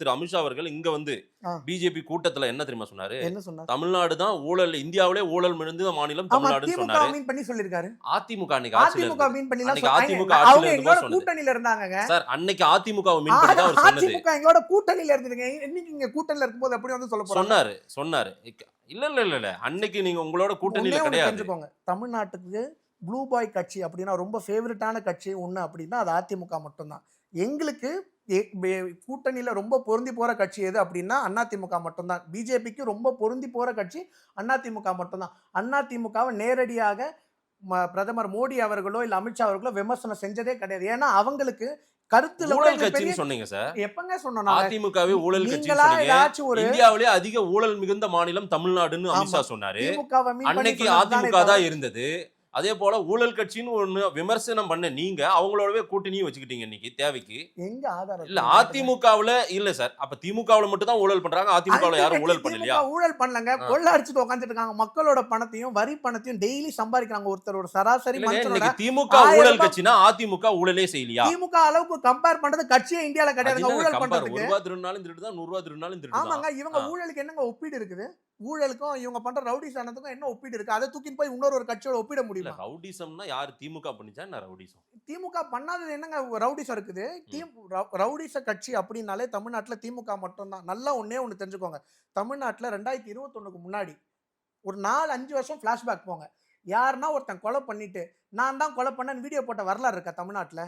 திரு அமித்ஷா அவர்கள் இங்க வந்து ஆ. பிஜேபி கூட்டத்துல என்ன தெரியுமா சொன்னாரு? என்ன சொன்னார்? தமிழ்நாடு தான் ஊழல் இந்தியாவிலே ஊழல் மிகுந்த மாநிலம் ஆமா, தமிழ்நாடுன்னு திமுக சொன்னாரு. மீன் பண்ணி சொல்லிருக்காரு. அதிமுக அன்னைக்கு ஆட்சியில அதிமுக இருந்தது. மீன் பண்ணிலாம் அன்னைக்கு சொன்னாங்க. அதிமுக அவங்க ஆட்சியில எங்களோட இருந்தபோது சொன்னது. கூட்டணியில இருந்தாங்கங்க. சார் அன்னைக்கு அதிமுகவை மீன் பண்ணி தான் அவர் சொன்னது. அதிமுக எங்களோட கூட்டணியில இருந்ததுங்க. இன்னைக்கு இங்க கூட்டணியில இருக்கும்போது எப்படி வந்து சொல்ல போறாங்க? சொன்னாரு. இல்ல. அன்னைக்கு நீங்க உங்களோட கூட்டணியில ஒண்ணே ஒண்ணு கிடையாது. தெரிஞ்சுக்கோங்க. தமிழ்நாட்டுக்கு ப்ளூ பாய் கட்சி அப்படின்னா ரொம்ப ஃபேவரட்டான கட்சி ஒண்ணு அப்படின்னா அது அதிமுக மட்டும்தான். எங்களுக்கு கூட்டணியில ரொம்ப பொருந்தி போற கட்சி எது அப்படின்னா அதிமுக மட்டும்தான். பிஜேபிக்கு ரொம்ப பொருந்தி போற கட்சி அதிமுக மட்டும்தான். அதிமுகவை நேரடியாக பிரதமர் மோடி அவர்களோ இல்ல அமித்ஷா அவர்களோ விமர்சனம் செஞ்சதே கிடையாது. ஏன்னா அவங்களுக்கு கருத்துல ஊழல் கட்சின்னு சொன்னீங்க சார். எப்பங்க சொன்னோம்? அதிமுகவே ஊழல் கட்சின்னு நீங்களா சொன்னீங்க. ஏதாச்சும் ஒரு இந்தியாவிலே அதிக ஊழல் மிகுந்த மாநிலம் தமிழ்நாடுன்னு அமித்ஷா சொன்னாரு. திமுகவை மீன் பண்ணி அன்னைக்கு சொன்னது தானே அதிமுக தான் தவிர- இருந்தது. அதே போல ஊழல் கட்சின்னு ஒண்ணு விமர்சனம் பண்ண நீங்க அவங்களோடவே கூட்டணியும் வச்சுக்கிட்டீங்க இன்னைக்கு தேவைக்கு. எங்க ஆதாரம் இல்ல அதிமுகவுல இல்ல சார். அப்ப திமுகவுல மட்டும் தான் ஊழல் பண்றாங்க. அதிமுகவுல யாரும் ஊழல் பண்ணலையா? ஊழல் பண்ணலங்க. கொள்ள அடிச்சுட்டு உட்கார்ந்துட்டு இருக்காங்க. மக்களோட பணத்தையும் வரி பணத்தையும் டெய்லி சம்பாதிக்கிறாங்க. ஒருத்தரோட சராசரி இல்லங்க, மனுஷனோட இன்னைக்கு திமுக ஊழல் கட்சினா அதிமுக ஊழலே செய்யலையா? திமுக அளவுக்கு கம்பேர் பண்றது கட்சியே இந்தியால கிடையாதுங்க. ஊழல் பண்றதுக்கு. ரூபாய் திருநாளும் திருடுதான், 100 ரூபாய் திருநாளும் திருடுதான். ஆமாங்க, இவங்க ஊழலுக்கு என்னங்க ஒப்பீடு இருக்குது? ஊழலுக்கும் இவங்க பண்ற ரவுடிசனத்துக்கும் என்ன ஒப்பீடு இருக்கு? அதை தூக்கி போய் இன்னொரு ஒரு கட்சியோட ஒப்பிட இல்ல முடியுமா? ரவுடிசம்னா யாரு திமுக பண்ணிச்சா என்ன ரவுடிசம்? திமுக பண்ணாதது என்னங்க ரவுடிசம் இருக்குது? ரவுடிச கட்சி அப்படின்னாலே தமிழ்நாட்டுல திமுக மட்டும்தான். நல்லா ஒண்ணே ஒண்ணு தெரிஞ்சுக்கோங்க. தமிழ்நாட்டுல 2021க்கு முன்னாடி ஒரு 4-5 வருஷம் பிளாஷ்பேக் போங்க. யாருன்னா ஒருத்தன் கொலை பண்ணிட்டு நான் தான் கொலை பண்ணேன்னு வீடியோ போட்ட வரலாறு இருக்கா தமிழ்நாட்டுல?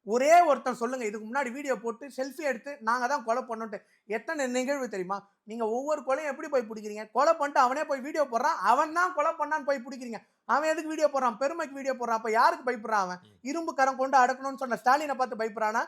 ஒரே ஒருத்தன் சொல்லுங்க. இதுக்கு முன்னாடி வீடியோ போட்டு செல்ஃபி எடுத்து நாங்க தான் கொலை பண்ணோம்ட்டு எத்தனை நிகழ்வு தெரியுமா? நீங்க ஒவ்வொரு கொலையும் எப்படி போய் பிடிக்கிறீங்க? கொலை பண்ணிட்டு அவனே போய் வீடியோ போடுறான். அவன் தான் கொலை பண்ணான்னு போய் பிடிக்கிறீங்க. அவன் எதுக்கு வீடியோ போடுறான்? பெருமைக்கு வீடியோ போடுறான். அப்ப யாருக்கு பயப்படுறான் அவன்? இரும்பு கரம் கொண்டு அடக்கணும்னு சொன்ன ஸ்டாலினை பார்த்து பயப்படுறானா?